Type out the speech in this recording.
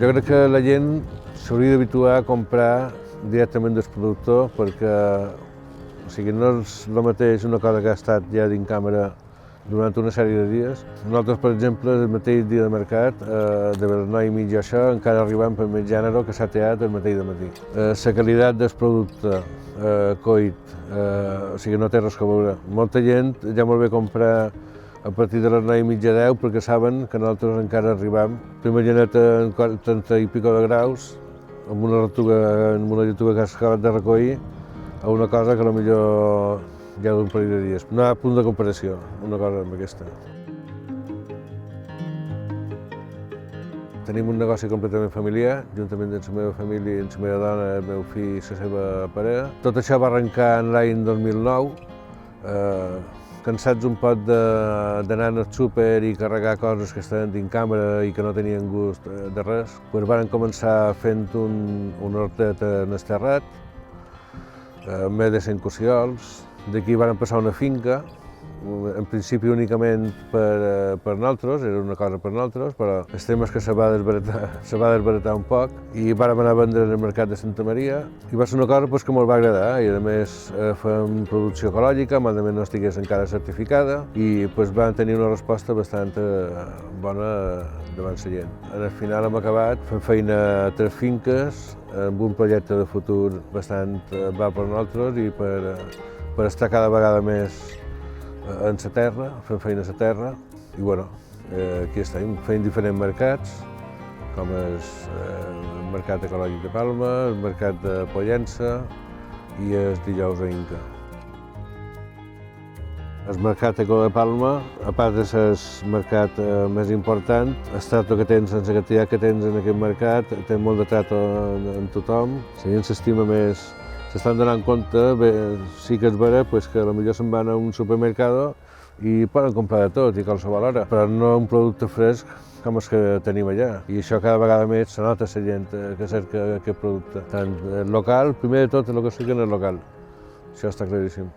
Jo crec que la gent s'hauria d'habituar a comprar directament del productor perquè no és el mateix una cosa que ha estat ja dins càmera durant una sèrie de dies. Nosaltres, per exemple, el mateix dia de mercat, de les 9:30 això, encara arribem per més gènere que s'ha teat el mateix de matí. La qualitat del producte coit, no té res a veure. Molta gent ja molt bé comprar a partir de les 9:30, 10, perquè saben que nosaltres encara arribem. Imagina't en 30 i pico de graus, amb una lletuga que has acabat de recollir, a una cosa que potser ja d'un parell de dies. No hi ha punt de comparació, una cosa amb aquesta. Tenim un negoci completament familiar, juntament amb la meva família, amb la meva dona, el meu fill i la seva parella. Tot això va arrencar en l'any 2009, cansats un poc d'anar al súper i carregar coses que estaven dins càmera i que no tenien gust de res. Vam començar fent un hortet en el terrat, amb més de 100 cossiols. D'aquí vam passar a una finca, en principi únicament per nosaltres, era una cosa per nosaltres, però el tema és que se va desbaratar un poc i vam anar a vendre al mercat de Santa Maria i va ser una cosa que molt va agradar i a més fem producció ecològica, malament no estigués encara certificada i vam tenir una resposta bastant bona davant la gent. Al final hem acabat fent feina a 3 finques amb un projecte de futur bastant bo per nosaltres i per estar cada vegada més en la terra, fent feina a la terra i aquí estem fent diferents mercats com el Mercat Ecològic de Palma, el Mercat de Pollença i el dijous a Inca. El Mercat Eco de Palma, a part de ser el mercat més important, el tracte que tens, la quantitat que tens en aquest mercat, té molt de tracte amb tothom, la gent s'estima més. S'estan donant compte, sí que és vera, que potser se'n van a un supermercat i poden comprar de tot i qualsevol hora, però no un producte fresc com els que tenim allà. I això cada vegada més se nota la gent que cerca aquest producte. Tant local, primer de tot el que sigui en el local. Això està claríssim.